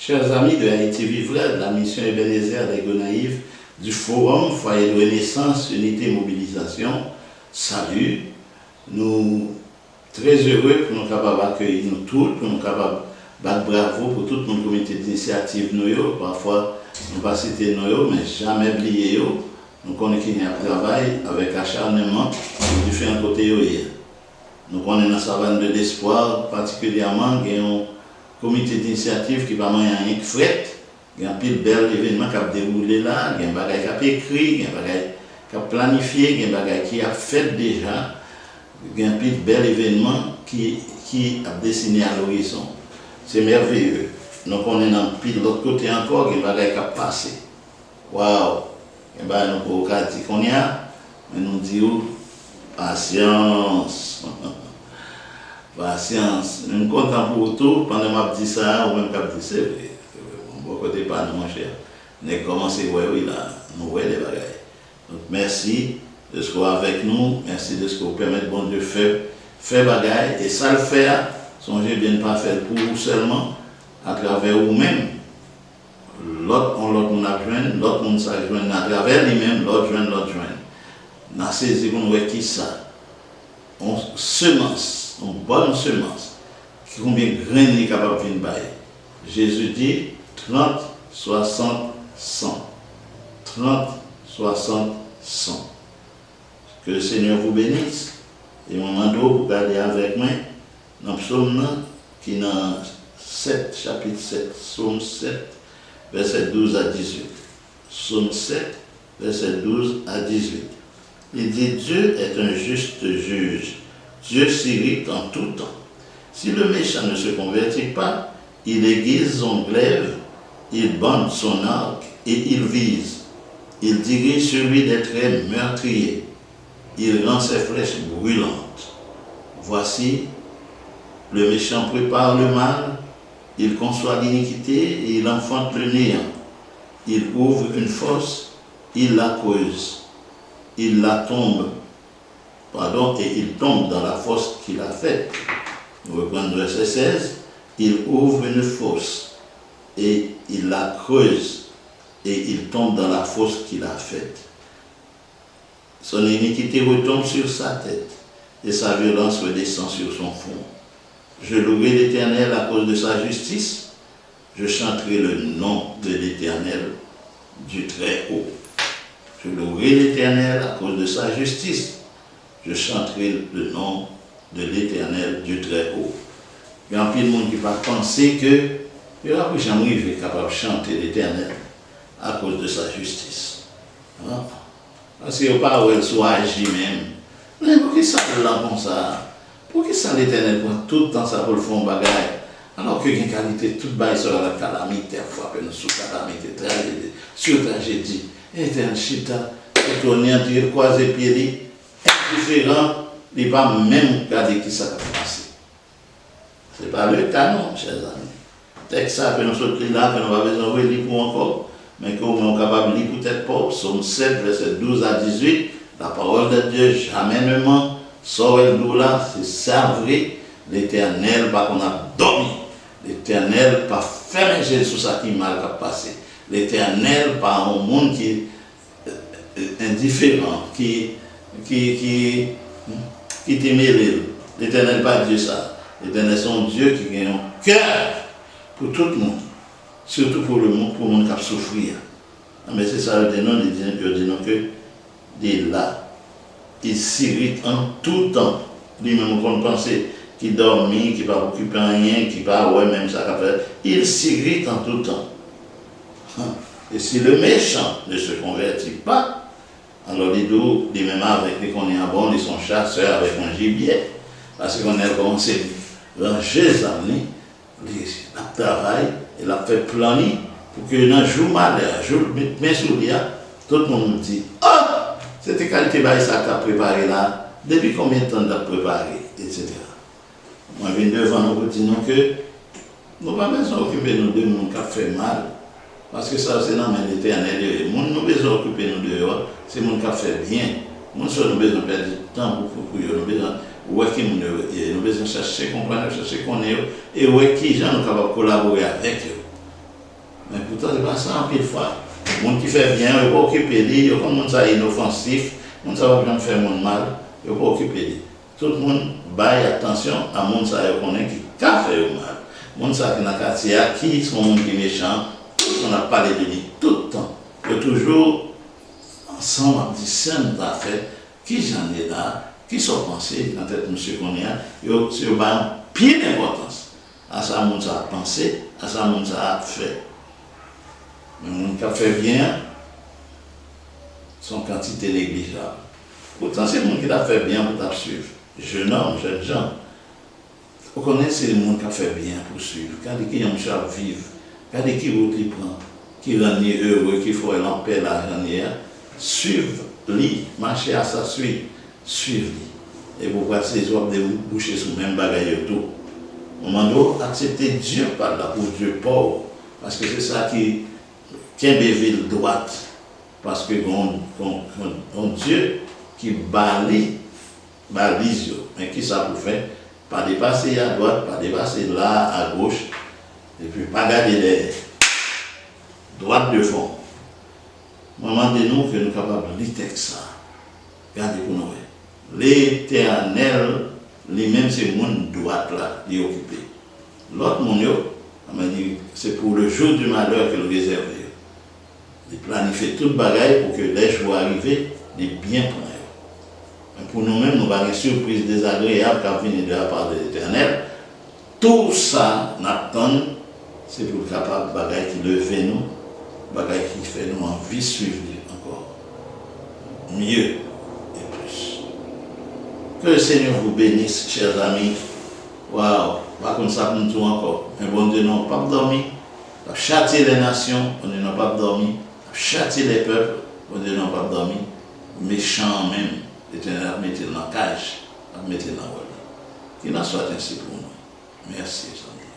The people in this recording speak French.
Chers amis de Haïti Vivre, de la mission Ebenezer des Gonaïves, du Forum Foyer de Renaissance, Unité Mobilisation, salut. Nous très heureux pour nous capables d'accueillir nous tous, pour nous capables de battre bravo pour tout notre comité d'initiative. Parfois, nous ne pas citer nous, mais jamais oublier. Nous connaissons qu'il y a un travail avec acharnement sur différents côtés. Nous connaissons dans sa savane de l'espoir, particulièrement, il y a un comité d'initiative qui va mener un fret, il y a un pile bel événement qui a déroulé là, il y a un bagage qui a écrit, il y a un bagage qui a planifié, il y a un bagage qui a fait déjà, il y a un pile bel événement qui a dessiné à l'horizon. C'est merveilleux. Donc on est dans pile de l'autre côté encore, il y a un bagage qui a passé. Waouh! Et bien nous pouvons dire qu'on y a, mais nous disons patience. Patience. Nous sommes contents pour tout. Pendant que je dis ça, ou même que je dis c'est vrai. Bon côté pas, mon cher. Nous avons commencé, oui, là, nous voyons les bagailles. Donc merci de ce que vous avec nous. Merci de ce que vous permettez, bon Dieu, faire bagaille. Et ça le faire, songez bien de ne pas faire pour vous seulement, à travers vous-même. L'autre monde a joint, l'autre monde s'est joint à travers lui-même, l'autre joint. Nous avons saisi pour nous voir qui ça. On semence, une bonne semence, combien de graines est capable de venir bailler. Jésus dit 30, 60, 100. 30, 60, 100. Que le Seigneur vous bénisse. Et mon mando, vous regardez avec moi, dans le psaume qui est dans 7, chapitre 7, psaume 7, verset 12 à 18. Psaume 7, verset 12 à 18. Il dit, Dieu est un juste juge. Dieu s'irrite en tout temps. Si le méchant ne se convertit pas, il aiguise son glaive, il bande son arc et il vise. Il dirige sur lui des traits meurtriers. Il rend ses flèches brûlantes. Voici, le méchant prépare le mal, il conçoit l'iniquité et il enfante le néant. Il ouvre une fosse, il la creuse. Il la tombe, et il tombe dans la fosse qu'il a faite. Nous reprenons le verset 16. Il ouvre une fosse et il la creuse et il tombe dans la fosse qu'il a faite. Son iniquité retombe sur sa tête et sa violence redescend sur son fond. Je louerai l'Éternel à cause de sa justice. Je chanterai le nom de l'Éternel du Très-Haut. Je louerai l'Éternel à cause de sa justice. Je chanterai le nom de l'Éternel du Très-Haut. Il y a un peu de monde qui va penser que il y aura plus jamais capable de chanter l'Éternel à cause de sa justice. Parce qu'il n'y a pas où elle soit agi même. Mais pour qui ça là comme ça? Pour qui ça l'Éternel prend tout le temps ça pour le faire un bagage? Alors qu'il y a une qualité toute baille sur la calamité, fois que nous sous calamité, tragédie, sur tragédie. Éternel chita, étonné, il croise les pieds, indifférent, il ne va pas même regarder qui ça va passer. Ce n'est pas le cas, non, chers amis. Texte ça, que nous sommes là, que nous avons besoin de lire pour encore, mais que nous sommes capables de lire peut-être pas. Psaume 7, verset 12 à 18, la parole de Dieu jamais ne ment, sort le là, c'est ça vrai, l'Éternel, pas qu'on a dormi, l'Éternel, pas faire un sur ça qui mal a passé. L'Éternel, par un monde qui est indifférent, qui t'est mêlé. L'Éternel, pas Dieu ça. L'Éternel, c'est un Dieu qui a un cœur pour tout le monde, surtout pour le monde qui a souffert. Mais c'est ça le dénom, il dit que dès là, il s'irrite en tout temps. Lui-même, qu'on pense qu'il dormit, qu'il ne va pas occuper rien, qu'il va, ouais, même ça, il s'irrite en tout temps. Et si le méchant ne se convertit pas, alors les deux, les mêmes avec les qu'on est à bon, ils sont chasseurs avec un gibier, parce qu'on a commencé à ranger les années, le travail, et l'a fait planer, pour que dans un jour malheur, un jour mes souliers, tout le monde me dit, ah, cette qualité de ça que tu as préparé là, depuis combien de temps tu as préparé, etc. Moi, je viens devant nous pour dire que nous n'avons pas besoin d'occuper nous de monde qui a fait mal. Parce que ça, c'est dans l'Éternel. Nous n'avons pas besoin d'occuper nous dehors, c'est nous qui a fait bien. Nous avons besoin de perdre du temps pour nous avons besoin de chercher, comprendre, chercher qu'on est, et qui gens nous capables de collaborer avec eux. pourtant, c'est pas ça en pile fois. Les gens qui fait bien, ils ne pas occuper de lui, comme les gens inoffensifs, les gens ne va pas faire mon mal, ils ne pas occuper de lui. Tout le monde baille attention à les gens qui connaissent qui a fait mal. Les gens qui sont dans le quartier, qui sont les gens qui sont méchants, on a parlé de lui tout le temps. Ils sont toujours ensemble, on dit, c'est une affaire, qui j'en ai là, qui sont pensés, en tête monsieur qu'on a, ils ont pile d'importance. À ça, on a pensé, à ça, on a fait. Mais les gens qui fait bien, sont quantité négligeable. Pourtant, c'est les gens qui a fait bien pour suivre. Jeune homme, jeune gens. Vous connaissez les gens qui a fait bien pour suivre. Regardez qui ont à vivre. Regardez qui route il prend. Qui rend heureux, qui faut l'empêcher la dernière. Suivre-lui, marcher à sa suite. Suivre-lui. Et vous passez les autres de vous boucher sur le même bagage tout. Au moment où accepter Dieu par là pour Dieu pauvre. Parce que c'est ça qui est ville droite. Parce que on Dieu qui balise, mais qui ça pour faire? Pas dépasser à droite, pas dépasser là à gauche, et puis pas garder les droite de fond. Moment de nous que nous sommes capables de lire ça. Regardez pour nous. L'Éternel, lui-même, c'est le monde droite là, il est occupé. L'autre monde, c'est pour le jour du malheur que nous réserve. Il planifie tout le bagage pour que les jours arrivent, les bien pour nous. Mais pour nous-mêmes, nous avons une surprise désagréable qui vient de la part de l'Éternel. Tout ça, nous c'est pour capable de bagage qui lève nous, bagage qui fait nous envie de suivre encore mieux et plus. Que le Seigneur vous bénisse, chers amis. Waouh, pas comme ça pour nous encore. Mais bon Dieu, non, pas dormir. Châtier les nations, on n'a pas dormi. Châtier les peuples, on n'a pas dormi. Méchants même, l'Éternel a mis dans la cage, a mis dans la voie. Qu'il en soit ainsi pour nous. Merci, amis.